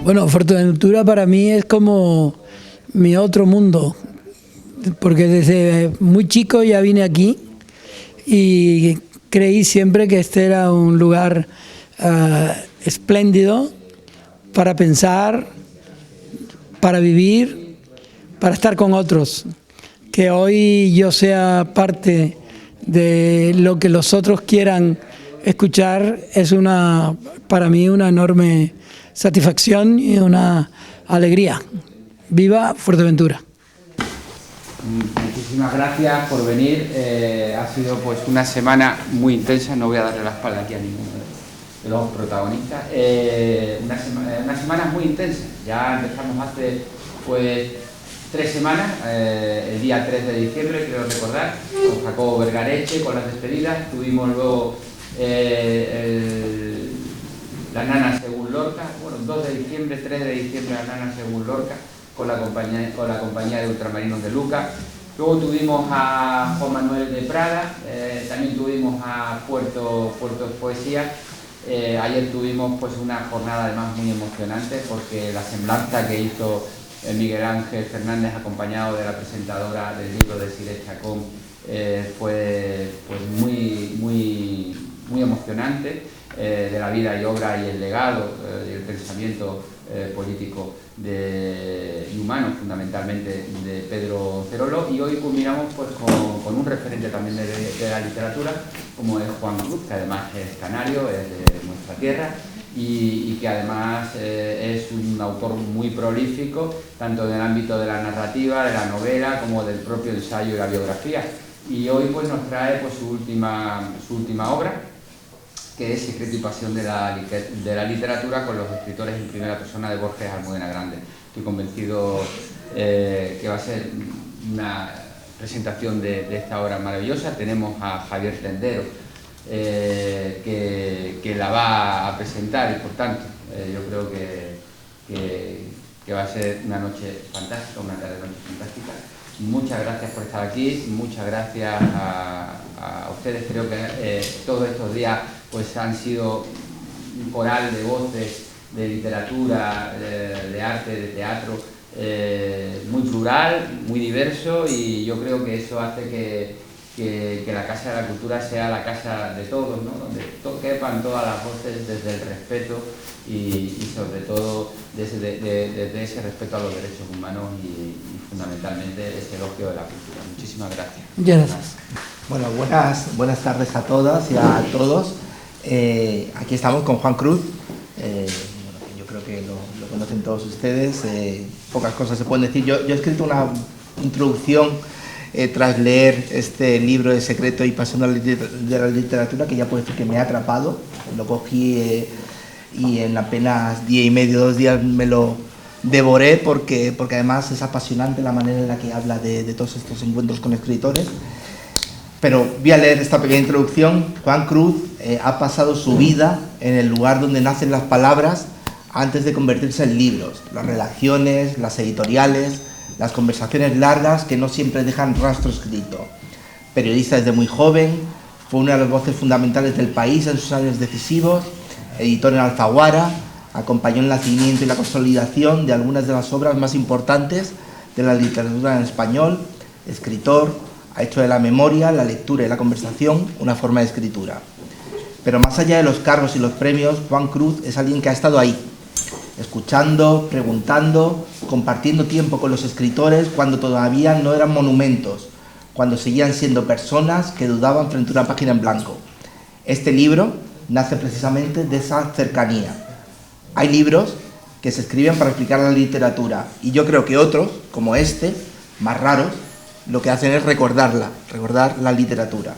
Bueno, Fuerteventura para mí es como mi otro mundo, porque desde muy chico ya vine aquí y creí siempre que este era un lugar espléndido para pensar, para vivir, para estar con otros. Que hoy yo sea parte de lo que los otros quieran escuchar es para mí una enorme satisfacción y una alegría. ¡Viva Fuerteventura! Muchísimas gracias por venir. Ha sido pues una semana muy intensa. No voy a darle la espalda aquí a ninguno de los protagonistas. Una semana muy intensa. Ya empezamos hace pues 3 semanas, el día 3 de diciembre, creo recordar, con Jacobo Vergareche, con las despedidas. Tuvimos luego la Nana según Lorca, bueno, 2 de diciembre, 3 de diciembre la Nana según Lorca, con la compañía de Ultramarinos de Luca. Luego tuvimos a Juan Manuel de Prada, también tuvimos a Puerto Poesía. Ayer tuvimos pues una jornada además muy emocionante, porque la semblanza que hizo Miguel Ángel Fernández, acompañado de la presentadora del libro de Siré Chacón, fue pues muy emocionante, de la vida y obra y el legado y el pensamiento político y humano, fundamentalmente, de Pedro Cerolo. Y hoy culminamos pues con un referente también de la literatura, como es Juan Cruz, que además es canario, es de nuestra tierra, y que además es un autor muy prolífico, tanto en el ámbito de la narrativa, de la novela, como del propio ensayo y la biografía. Y hoy pues nos trae pues su última obra, que es Secreto y Pasión de la literatura, con los escritores en primera persona de Borges Almudena Grande. Estoy convencido que va a ser una presentación de esta obra maravillosa. Tenemos a Javier Tendero, que la va a presentar, y por tanto yo creo que va a ser una noche fantástica, una tarde-noche fantástica. Muchas gracias por estar aquí, muchas gracias a ustedes. Creo que todos estos días pues han sido un coral de voces, de literatura, de arte, de teatro, muy plural, muy diverso, y yo creo que eso hace que la Casa de la Cultura sea la casa de todos, ¿no? Donde quepan todas las voces desde el respeto y sobre todo desde ese respeto a los derechos humanos y fundamentalmente ese elogio de la cultura. Muchísimas gracias. Gracias. Bueno, buenas tardes a todas y a todos. Aquí estamos con Juan Cruz. Yo creo que lo conocen todos ustedes. Pocas cosas se pueden decir. Yo he escrito una introducción tras leer este libro de Secreto y Pasión de la literatura, que ya puedo decir que me ha atrapado. Lo cogí y en apenas día y medio, 2 días me lo devoré, porque además es apasionante la manera en la que habla de todos estos encuentros con escritores. Pero voy a leer esta pequeña introducción. Juan Cruz ha pasado su vida en el lugar donde nacen las palabras antes de convertirse en libros. Las redacciones, las editoriales, las conversaciones largas que no siempre dejan rastro escrito. Periodista desde muy joven, fue una de las voces fundamentales del país en sus años decisivos, editor en Alfaguara, acompañó el nacimiento y la consolidación de algunas de las obras más importantes de la literatura en español, escritor, ha hecho de la memoria, la lectura y la conversación una forma de escritura. Pero más allá de los cargos y los premios, Juan Cruz es alguien que ha estado ahí, escuchando, preguntando, compartiendo tiempo con los escritores cuando todavía no eran monumentos, cuando seguían siendo personas que dudaban frente a una página en blanco. Este libro nace precisamente de esa cercanía. Hay libros que se escriben para explicar la literatura, y yo creo que otros, como este, más raros, lo que hacen es recordar la literatura.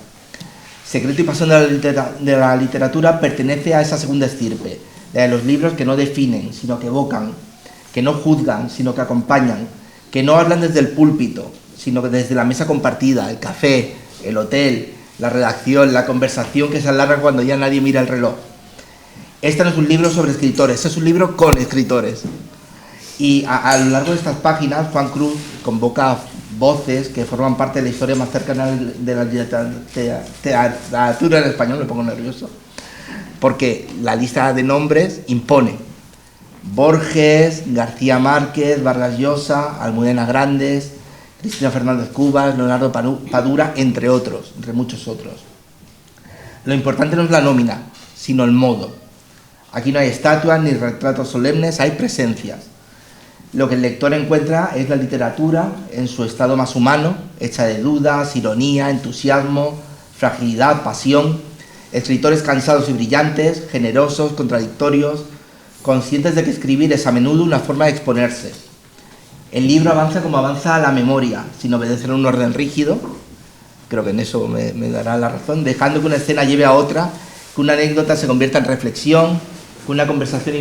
Secreto y Pasión de la literatura pertenece a esa segunda estirpe, la de los libros que no definen, sino que evocan, que no juzgan, sino que acompañan, que no hablan desde el púlpito, sino que desde la mesa compartida, el café, el hotel, la redacción, la conversación que se alarga cuando ya nadie mira el reloj. Este no es un libro sobre escritores, es un libro con escritores. Y a lo largo de estas páginas, Juan Cruz convoca voces que forman parte de la historia más cercana de la literatura en español. Me pongo nervioso, porque la lista de nombres impone. Borges, García Márquez, Vargas Llosa, Almudena Grandes, Cristina Fernández Cubas, Leonardo Padura, entre otros, entre muchos otros. Lo importante no es la nómina, sino el modo. Aquí no hay estatuas ni retratos solemnes, hay presencias. Lo que el lector encuentra es la literatura en su estado más humano, hecha de dudas, ironía, entusiasmo, fragilidad, pasión. Escritores cansados y brillantes, generosos, contradictorios, conscientes de que escribir es a menudo una forma de exponerse. El libro avanza como avanza la memoria, sin obedecer a un orden rígido, creo que en eso me dará la razón, dejando que una escena lleve a otra, que una anécdota se convierta en reflexión, que una conversación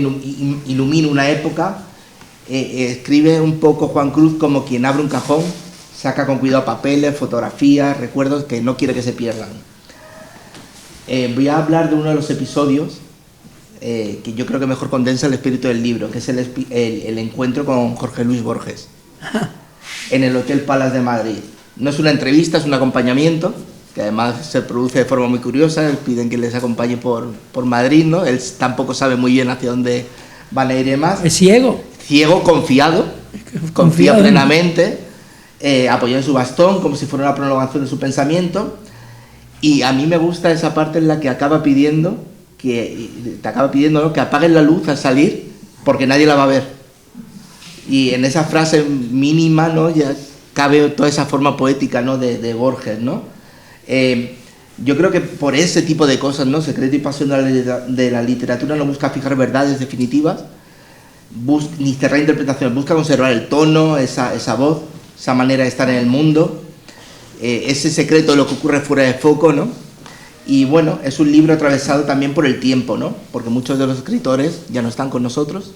ilumine una época. Escribe un poco Juan Cruz como quien abre un cajón, saca con cuidado papeles, fotografías, recuerdos que no quiere que se pierdan. Voy a hablar de uno de los episodios que yo creo que mejor condensa el espíritu del libro, que es el encuentro con Jorge Luis Borges en el Hotel Palace de Madrid. No es una entrevista, es un acompañamiento, que además se produce de forma muy curiosa. Piden que les acompañe por Madrid, ¿no? Él tampoco sabe muy bien hacia dónde van a ir y demás. Es ciego. Ciego, confía plenamente, apoyado en su bastón, como si fuera una prolongación de su pensamiento. Y a mí me gusta esa parte en la que te acaba pidiendo, ¿no?, que apaguen la luz al salir, porque nadie la va a ver. Y en esa frase mínima, ¿no?, ya cabe toda esa forma poética, ¿no?, de Borges, ¿no? Yo creo que por ese tipo de cosas, ¿no?, Secreto y Pasión de la literatura no busca fijar verdades definitivas, ni cerrar interpretaciones, busca conservar el tono, esa voz, esa manera de estar en el mundo, ese secreto de lo que ocurre fuera de foco, ¿no? Y bueno, es un libro atravesado también por el tiempo, ¿no? Porque muchos de los escritores ya no están con nosotros,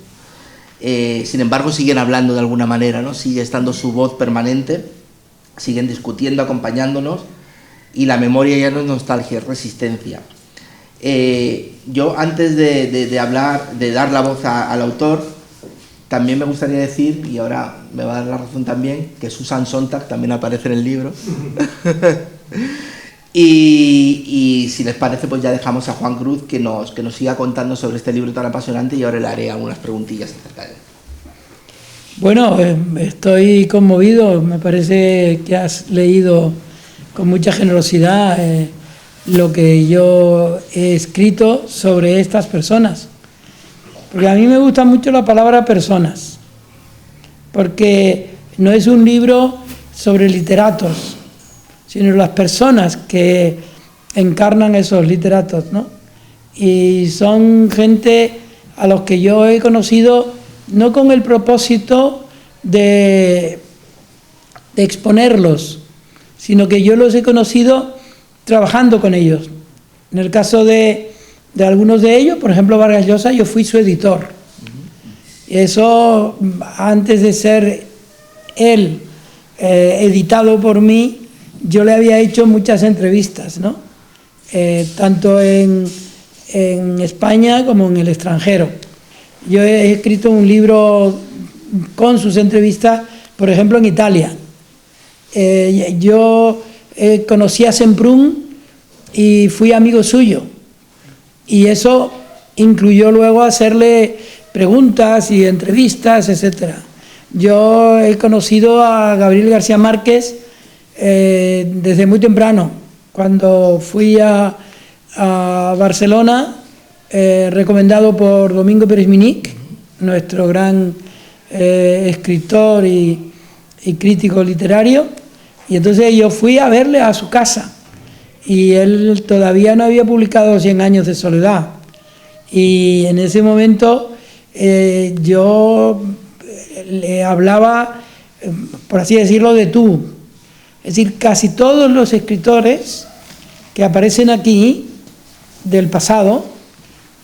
sin embargo siguen hablando de alguna manera, ¿no? Sigue estando su voz permanente, siguen discutiendo, acompañándonos, y la memoria ya no es nostalgia, es resistencia. Yo antes de hablar, de dar la voz al autor, también me gustaría decir, y ahora me va a dar la razón también, que Susan Sontag también aparece en el libro. y si les parece, pues ya dejamos a Juan Cruz que nos siga contando sobre este libro tan apasionante, y ahora le haré algunas preguntillas acerca de él. Bueno, estoy conmovido. Me parece que has leído con mucha generosidad lo que yo he escrito sobre estas personas. Porque a mí me gusta mucho la palabra personas, porque no es un libro sobre literatos, sino las personas que encarnan esos literatos, ¿no? Y son gente a los que yo he conocido no con el propósito de exponerlos, sino que yo los he conocido trabajando con ellos. En el caso de algunos de ellos, por ejemplo Vargas Llosa, yo fui su editor. Eso, antes de ser él editado por mí, yo le había hecho muchas entrevistas, ¿no? Tanto en España como en el extranjero. Yo he escrito un libro con sus entrevistas, por ejemplo, en Italia. Yo conocí a Semprún y fui amigo suyo. Y eso incluyó luego hacerle preguntas y entrevistas, etc. Yo he conocido a Gabriel García Márquez desde muy temprano. Cuando fui a Barcelona, recomendado por Domingo Pérez-Minic, nuestro gran escritor y crítico literario, y entonces yo fui a verle a su casa. Y él todavía no había publicado 100 años de soledad. Y en ese momento yo le hablaba, por así decirlo, de tú. Es decir, casi todos los escritores que aparecen aquí del pasado,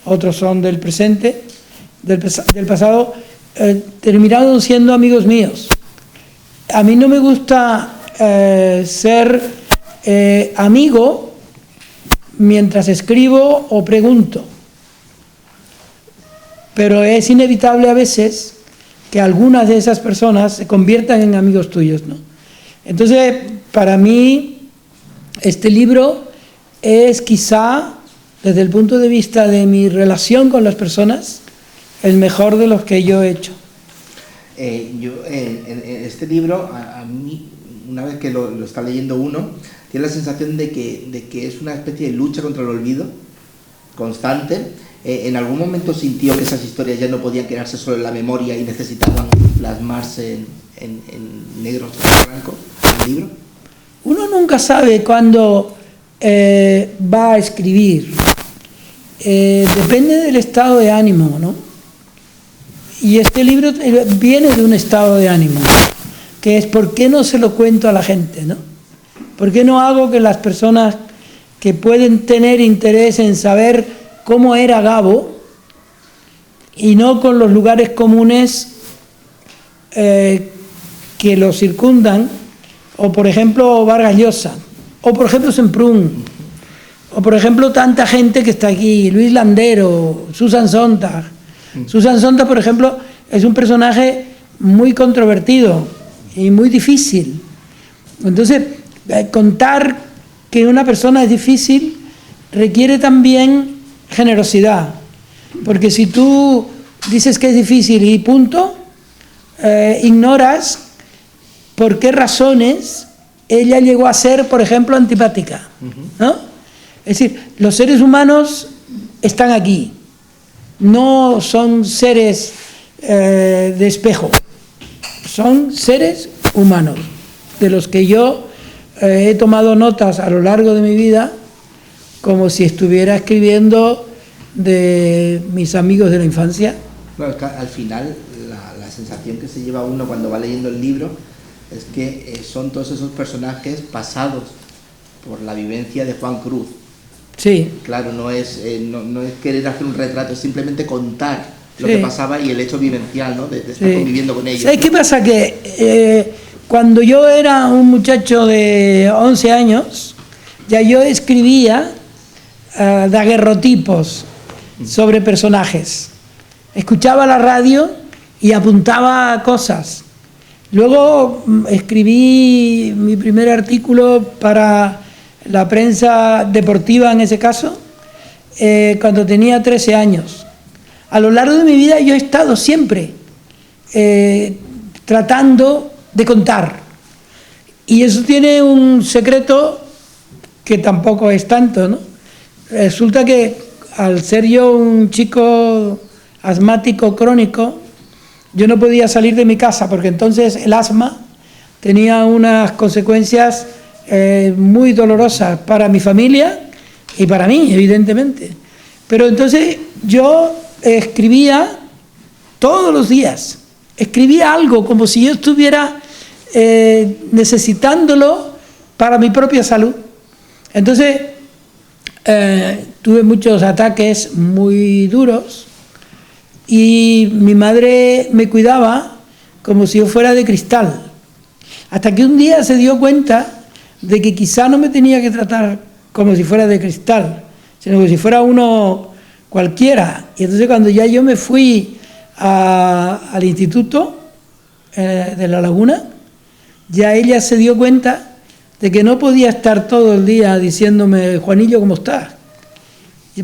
otros son del presente, del pasado, terminaron siendo amigos míos. A mí no me gusta ser amigo mientras escribo o pregunto, pero es inevitable a veces que algunas de esas personas se conviertan en amigos tuyos, ¿no? Entonces, para mí, este libro es quizá, desde el punto de vista de mi relación con las personas, el mejor de los que yo he hecho. En este libro, a mí, una vez que lo está leyendo uno, tiene la sensación de que es una especie de lucha contra el olvido constante. ¿En algún momento sintió que esas historias ya no podían quedarse solo en la memoria y necesitaban plasmarse en negro sobre blanco en el libro? Uno nunca sabe cuándo va a escribir. Depende del estado de ánimo, ¿no? Y este libro viene de un estado de ánimo, que es ¿por qué no se lo cuento a la gente, ¿no? ¿Por qué no hago que las personas que pueden tener interés en saber cómo era Gabo, y no con los lugares comunes que lo circundan, o por ejemplo Vargas Llosa, o por ejemplo Semprún, o por ejemplo tanta gente que está aquí, Luis Landero, Susan Sontag. Susan Sontag, por ejemplo, es un personaje muy controvertido y muy difícil. Entonces, contar que una persona es difícil requiere también generosidad, porque si tú dices que es difícil y punto, ignoras por qué razones ella llegó a ser, por ejemplo, antipática, ¿no? Es decir, los seres humanos están aquí, no son seres de espejo, son seres humanos, de los que yo he tomado notas a lo largo de mi vida, como si estuviera escribiendo de mis amigos de la infancia. Bueno, es que al final la sensación que se lleva uno cuando va leyendo el libro es que son todos esos personajes pasados por la vivencia de Juan Cruz. Sí. Claro, no es querer hacer un retrato, es simplemente contar lo que pasaba y el hecho vivencial, ¿no? De estar conviviendo con ellos. ¿Sabes qué pasa? Que cuando yo era un muchacho de 11 años, ya yo escribía daguerrotipos sobre personajes. Escuchaba la radio y apuntaba cosas. Luego escribí mi primer artículo para la prensa deportiva, en ese caso, cuando tenía 13 años. A lo largo de mi vida yo he estado siempre tratando de contar. Y eso tiene un secreto que tampoco es tanto, ¿no? Resulta que al ser yo un chico asmático crónico, yo no podía salir de mi casa porque entonces el asma tenía unas consecuencias muy dolorosas para mi familia y para mí, evidentemente. Pero entonces yo escribía todos los días, escribía algo como si yo estuviera necesitándolo para mi propia salud. Entonces tuve muchos ataques muy duros y mi madre me cuidaba como si yo fuera de cristal, hasta que un día se dio cuenta de que quizá no me tenía que tratar como si fuera de cristal, sino como si fuera uno cualquiera. Y entonces cuando ya yo me fui al instituto de La Laguna, ya ella se dio cuenta de que no podía estar todo el día diciéndome, Juanillo, ¿cómo estás?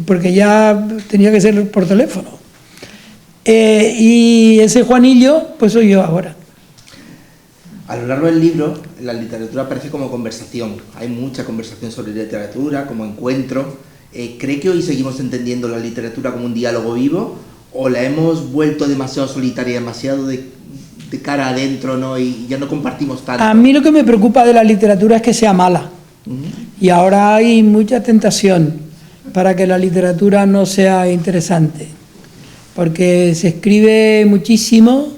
Porque ya tenía que ser por teléfono. Y ese Juanillo, pues soy yo ahora. A lo largo del libro, la literatura aparece como conversación. Hay mucha conversación sobre literatura, como encuentro. ¿Cree que hoy seguimos entendiendo la literatura como un diálogo vivo? ¿O la hemos vuelto demasiado solitaria, demasiado de cara adentro, ¿no? Y ya no compartimos tanto? A mí lo que me preocupa de la literatura es que sea mala. Y ahora hay mucha tentación para que la literatura no sea interesante. Porque se escribe muchísimo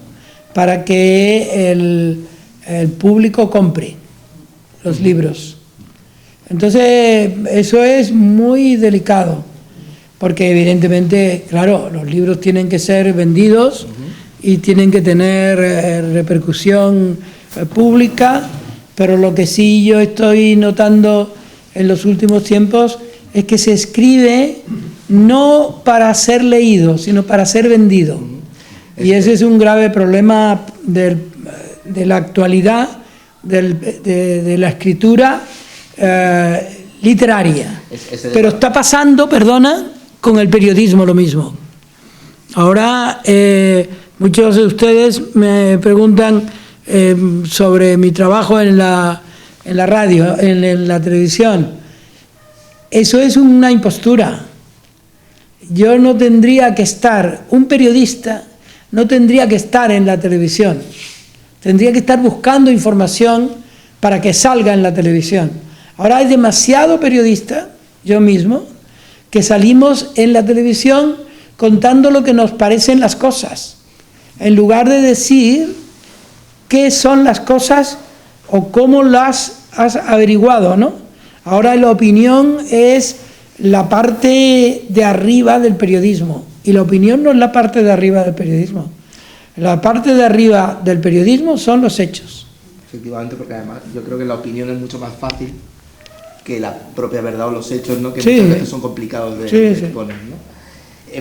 para que el público compre los libros. Entonces, eso es muy delicado, porque evidentemente, claro, los libros tienen que ser vendidos y tienen que tener repercusión pública, pero lo que sí yo estoy notando en los últimos tiempos es que se escribe no para ser leído, sino para ser vendido. Y ese es un grave problema de la actualidad, de la escritura literaria. Pero está pasando, perdona, con el periodismo lo mismo. Ahora muchos de ustedes me preguntan sobre mi trabajo en la radio, en la televisión. Eso es una impostura. Yo no tendría que estar, un periodista no tendría que estar en la televisión. Tendría que estar buscando información para que salga en la televisión. Ahora hay demasiado periodista, yo mismo, que salimos en la televisión contando lo que nos parecen las cosas, en lugar de decir qué son las cosas o cómo las has averiguado, ¿no? Ahora la opinión es la parte de arriba del periodismo, y la opinión no es la parte de arriba del periodismo. La parte de arriba del periodismo son los hechos. Efectivamente, porque además yo creo que la opinión es mucho más fácil que la propia verdad o los hechos, ¿no? Que sí, muchas veces son complicados de exponer, ¿no?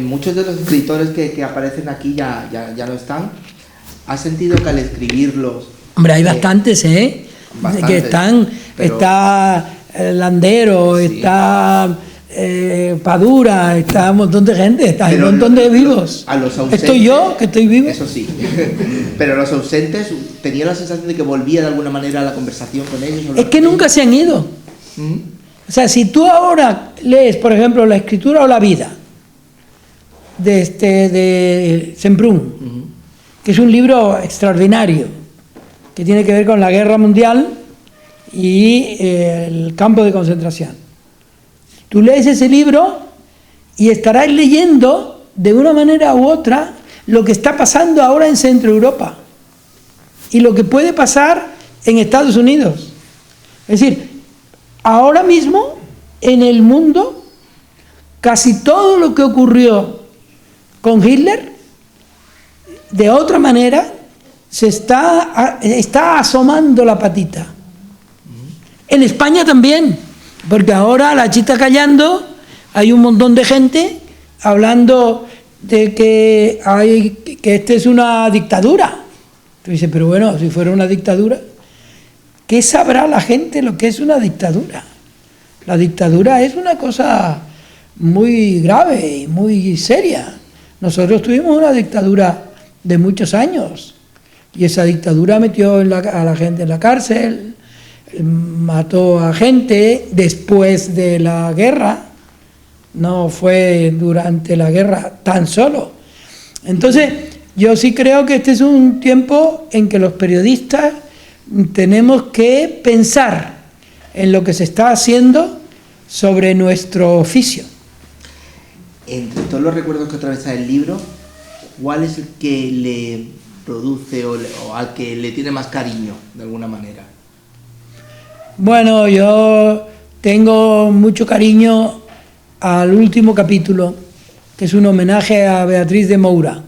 Muchos de los escritores que aparecen aquí ya no están. ¿Has sentido que al escribirlos... Hombre, hay bastantes, bastantes, que están, pero... Está Landero, sí, está Padura, está un montón de gente, está un montón de vivos. A los ausentes, ¿estoy yo, que estoy vivo? Eso sí. Pero los ausentes, ¿tenía la sensación de que volvía de alguna manera a la conversación con ellos? Es que nunca se han ido. O sea, si tú ahora lees, por ejemplo, La escritura o la vida, de Semprún, que es un libro extraordinario, que tiene que ver con la guerra mundial y el campo de concentración. Tú lees ese libro y estarás leyendo de una manera u otra lo que está pasando ahora en Centro Europa y lo que puede pasar en Estados Unidos. Es decir, ahora mismo en el mundo casi todo lo que ocurrió con Hitler, de otra manera, se está asomando la patita. En España también, porque ahora la chita callando, hay un montón de gente hablando de que esta es una dictadura. Tú dices, pero bueno, si fuera una dictadura, ¿qué sabrá la gente lo que es una dictadura? La dictadura es una cosa muy grave y muy seria. Nosotros tuvimos una dictadura de muchos años y esa dictadura metió a la gente en la cárcel, mató a gente después de la guerra, no fue durante la guerra tan solo. Entonces, yo sí creo que este es un tiempo en que los periodistas tenemos que pensar en lo que se está haciendo sobre nuestro oficio. Entre todos los recuerdos que atraviesa el libro, ¿cuál es el que le produce o al que le tiene más cariño, de alguna manera? Bueno, yo tengo mucho cariño al último capítulo, que es un homenaje a Beatriz de Moura.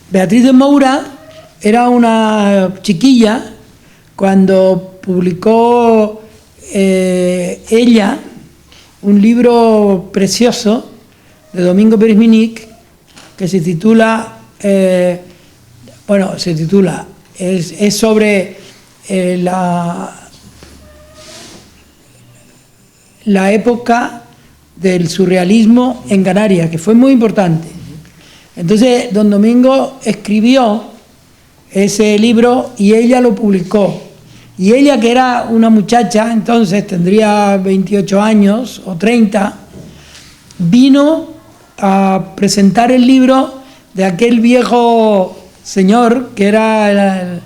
Beatriz de Moura era una chiquilla cuando publicó ella un libro precioso de Domingo Pérez-Minic que se titula, es sobre la época del surrealismo en Canarias, que fue muy importante. Entonces, don Domingo escribió ese libro y ella lo publicó. Y ella, que era una muchacha, entonces tendría 28 años o 30, vino a presentar el libro de aquel viejo señor que era el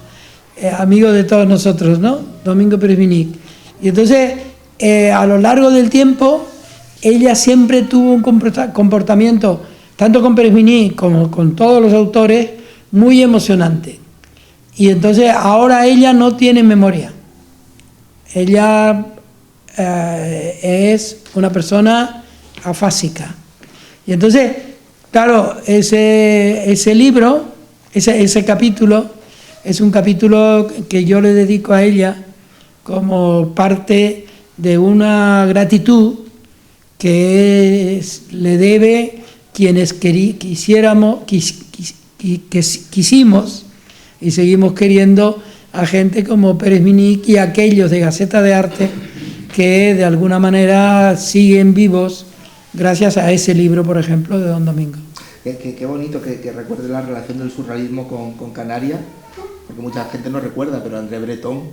amigo de todos nosotros, ¿no? Domingo Pérez-Minic. Y entonces, a lo largo del tiempo, ella siempre tuvo un comportamiento, tanto con Pérez-Minic como con todos los autores, muy emocionante. Y entonces ahora ella no tiene memoria. Ella es una persona afásica. Y entonces, claro, ese libro, ese capítulo, es un capítulo que yo le dedico a ella como parte de una gratitud que le debe quienes quisimos y seguimos queriendo a gente como Pérez-Minic y aquellos de Gaceta de Arte que de alguna manera siguen vivos gracias a ese libro, por ejemplo, de don Domingo. Qué bonito que recuerde la relación del surrealismo con Canarias, porque mucha gente no recuerda, pero André Breton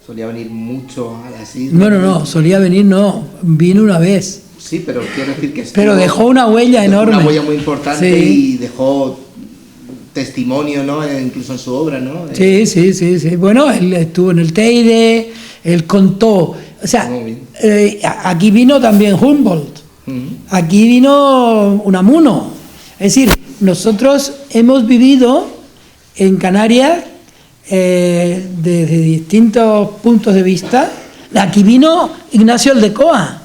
solía venir mucho a las islas. No, solía venir, no, vino una vez. Sí, pero quiero decir que pero dejó una huella enorme. Una huella muy importante, sí. Y dejó testimonio, ¿no? Incluso en su obra, ¿no? Sí. Bueno, él estuvo en el Teide, él contó. O sea, aquí vino también Humboldt, aquí vino Unamuno. Es decir, nosotros hemos vivido en Canarias desde distintos puntos de vista. Aquí vino Ignacio Aldecoa,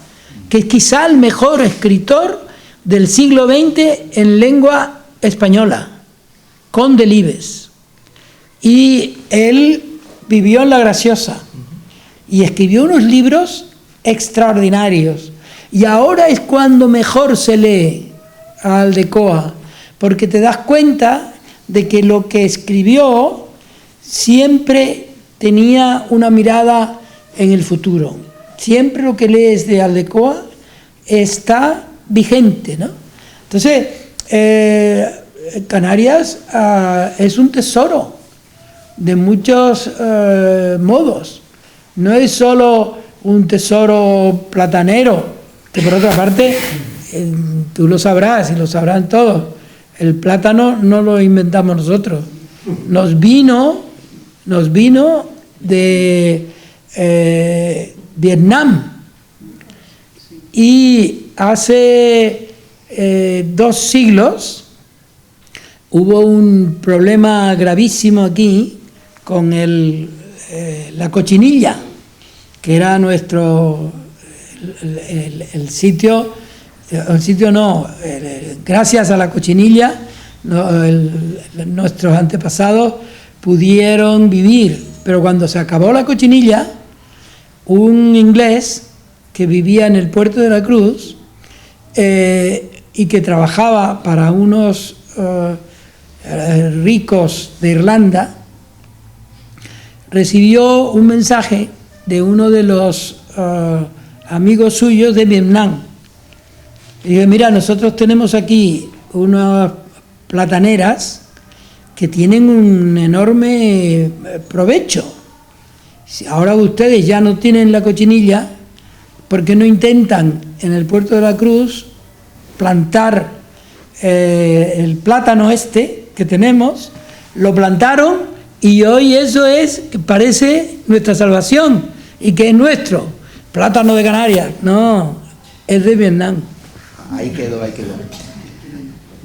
que es quizá el mejor escritor del siglo XX en lengua española, con Delibes. Y él vivió en La Graciosa y escribió unos libros extraordinarios. Y ahora es cuando mejor se lee a Aldecoa, porque te das cuenta de que lo que escribió siempre tenía una mirada en el futuro. Siempre lo que lees de Aldecoa está vigente, ¿no? Entonces, Canarias es un tesoro de muchos modos. No es solo un tesoro platanero, que por otra parte, tú lo sabrás y lo sabrán todos, el plátano no lo inventamos nosotros, nos vino de Vietnam, y hace 2 siglos hubo un problema gravísimo aquí con la cochinilla, que era nuestro el sitio no, gracias a la cochinilla nuestros antepasados pudieron vivir, pero cuando se acabó la cochinilla, un inglés que vivía en el puerto de la Cruz y que trabajaba para unos ricos de Irlanda, recibió un mensaje de uno de los amigos suyos de Vietnam. Y dije, mira, nosotros tenemos aquí unas plataneras que tienen un enorme provecho. Si ahora ustedes ya no tienen la cochinilla, ¿por qué no intentan en el puerto de la Cruz plantar el plátano que tenemos? Lo plantaron y hoy eso parece nuestra salvación y que es nuestro. Plátano de Canarias, no, es de Vietnam. Ahí quedó.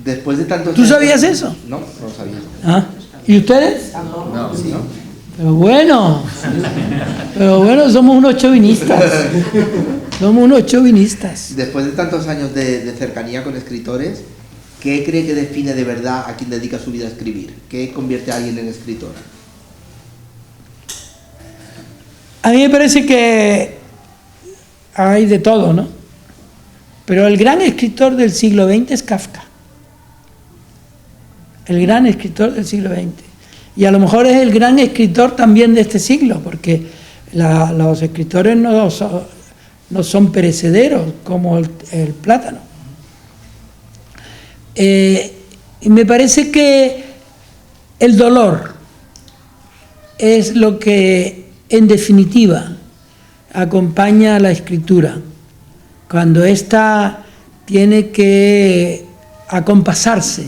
Después de tantos ¿Tú sabías eso? No lo sabía. ¿Ah? ¿Y ustedes? No, sí. Pero bueno, somos unos chauvinistas. Después de tantos años de cercanía con escritores, ¿qué cree que define de verdad a quien dedica su vida a escribir? ¿Qué convierte a alguien en escritor? A mí me parece que hay de todo, ¿no? Pero el gran escritor del siglo XX es Kafka. El gran escritor del siglo XX. Y a lo mejor es el gran escritor también de este siglo, porque los escritores no son perecederos como el plátano. Y me parece que el dolor es lo que en definitiva acompaña a la escritura, cuando ésta tiene que acompasarse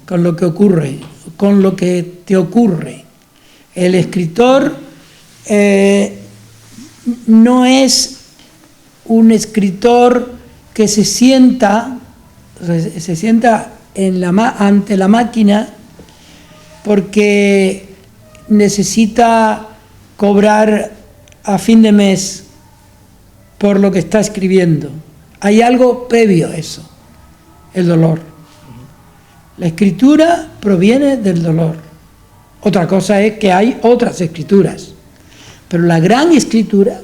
con lo que ocurre, con lo que te ocurre. El escritor no es un escritor que se sienta ante la máquina porque necesita cobrar a fin de mes por lo que está escribiendo. Hay algo previo a eso, el dolor. La escritura proviene del dolor. Otra cosa es que hay otras escrituras, pero la gran escritura,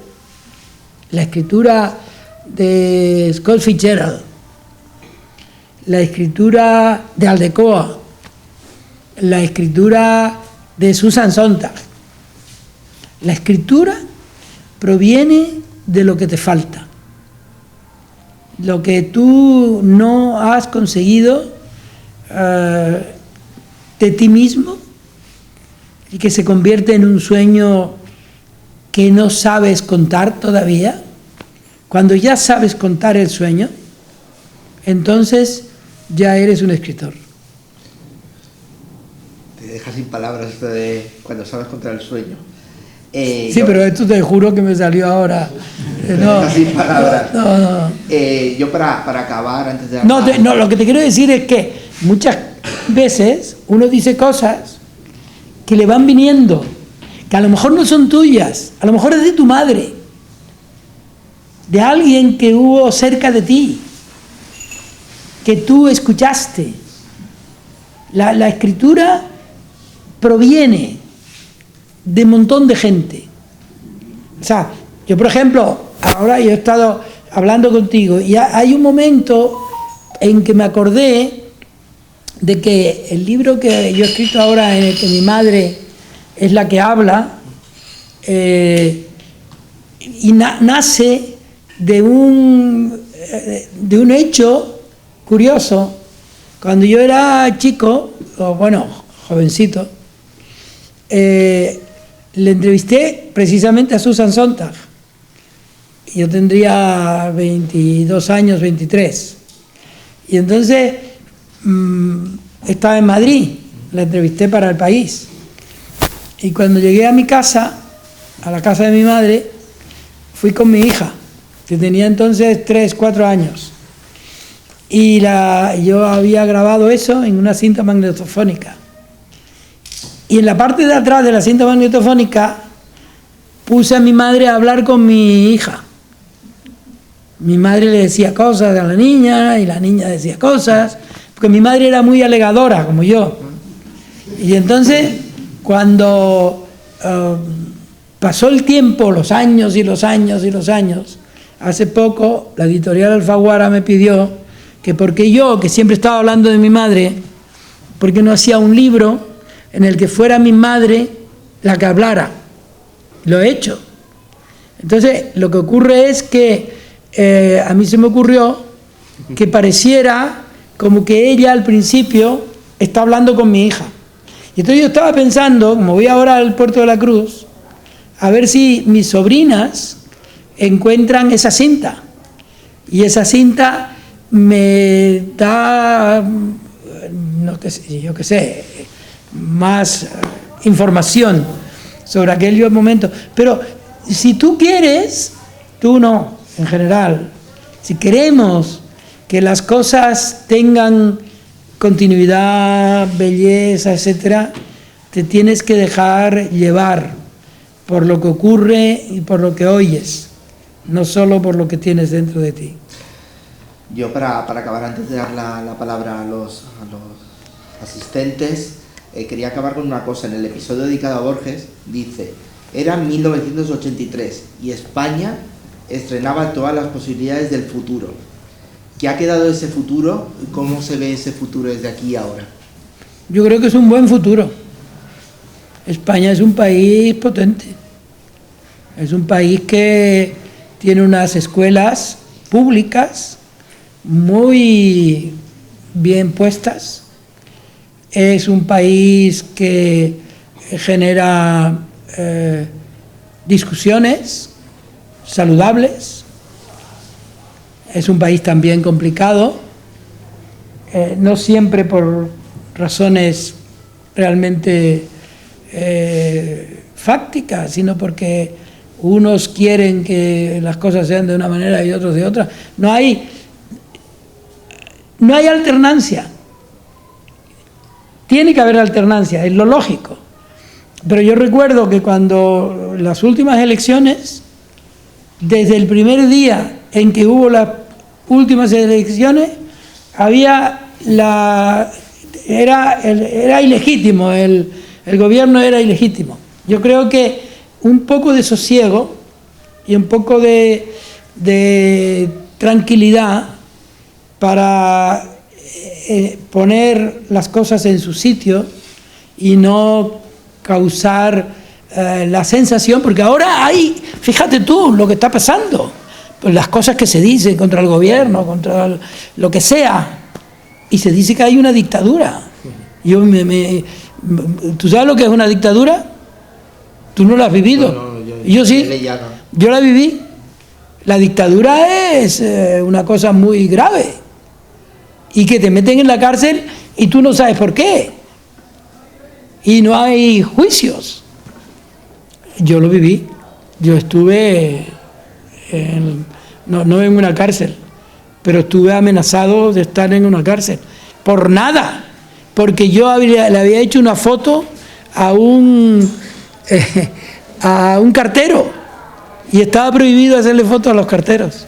la escritura de Scott Fitzgerald, la escritura de Aldecoa, la escritura de Susan Sontag, la escritura proviene de lo que te falta, lo que tú no has conseguido de ti mismo y que se convierte en un sueño que no sabes contar todavía. Cuando ya sabes contar el sueño, entonces ya eres un escritor. Te deja sin palabras esto de cuando sabes contar el sueño. Sí, pero esto te juro que me salió ahora. No, sin palabras. No. Yo para acabar, antes de No, lo que te quiero decir es que muchas veces uno dice cosas que le van viniendo, que a lo mejor no son tuyas, a lo mejor es de tu madre, de alguien que hubo cerca de ti, que tú escuchaste. La escritura proviene de un montón de gente. O sea, yo por ejemplo, ahora yo he estado hablando contigo y hay un momento en que me acordé de que el libro que yo he escrito ahora, en el que mi madre es la que habla, y nace de un hecho curioso. Cuando yo era chico, o bueno, jovencito, le entrevisté precisamente a Susan Sontag. Yo tendría 22 años, 23. Y entonces estaba en Madrid, la entrevisté para El País. Y cuando llegué a mi casa, a la casa de mi madre, fui con mi hija, que tenía entonces 3, 4 años. Y yo había grabado eso en una cinta magnetofónica. Y en la parte de atrás de la cinta magnetofónica puse a mi madre a hablar con mi hija. Mi madre le decía cosas a la niña y la niña decía cosas, porque mi madre era muy alegadora, como yo. Y entonces, cuando pasó el tiempo, los años y los años y los años, hace poco la editorial Alfaguara me pidió que porque yo, que siempre estaba hablando de mi madre, porque no hacía un libro en el que fuera mi madre la que hablara. Lo he hecho. Entonces, lo que ocurre es que a mí se me ocurrió que pareciera como que ella al principio está hablando con mi hija. Y entonces yo estaba pensando, como voy ahora al Puerto de la Cruz, a ver si mis sobrinas encuentran esa cinta. Y esa cinta me da, yo qué sé, más información sobre aquellos momentos. Pero si tú quieres, tú no, en general, si queremos que las cosas tengan continuidad, belleza, etcétera, te tienes que dejar llevar por lo que ocurre y por lo que oyes, no solo por lo que tienes dentro de ti. Yo para acabar, antes de dar la palabra a los asistentes, quería acabar con una cosa. En el episodio dedicado a Borges dice: era 1983 y España estrenaba todas las posibilidades del futuro. ¿Qué ha quedado de ese futuro? ¿Cómo se ve ese futuro desde aquí y ahora? Yo creo que es un buen futuro. España es un país potente. Es un país que tiene unas escuelas públicas muy bien puestas. Es un país que genera discusiones saludables. Es un país también complicado, no siempre por razones realmente fácticas, sino porque unos quieren que las cosas sean de una manera y otros de otra. No hay alternancia. Tiene que haber alternancia, es lo lógico. Pero yo recuerdo que cuando las últimas elecciones, desde el primer día en que hubo las últimas elecciones, era ilegítimo, el gobierno era ilegítimo. Yo creo que un poco de sosiego y un poco de tranquilidad para poner las cosas en su sitio y no causar la sensación, porque ahora fíjate tú lo que está pasando, pues las cosas que se dicen contra el gobierno, contra lo que sea, y se dice que hay una dictadura. ¿Tú sabes lo que es una dictadura? ¿Tú no la has vivido? No, Yo sí, yo la viví. La dictadura es una cosa muy grave y que te meten en la cárcel y tú no sabes por qué y no hay juicios. Yo lo viví, yo estuve no en una cárcel, pero estuve amenazado de estar en una cárcel por nada, porque yo le había hecho una foto a un cartero y estaba prohibido hacerle fotos a los carteros.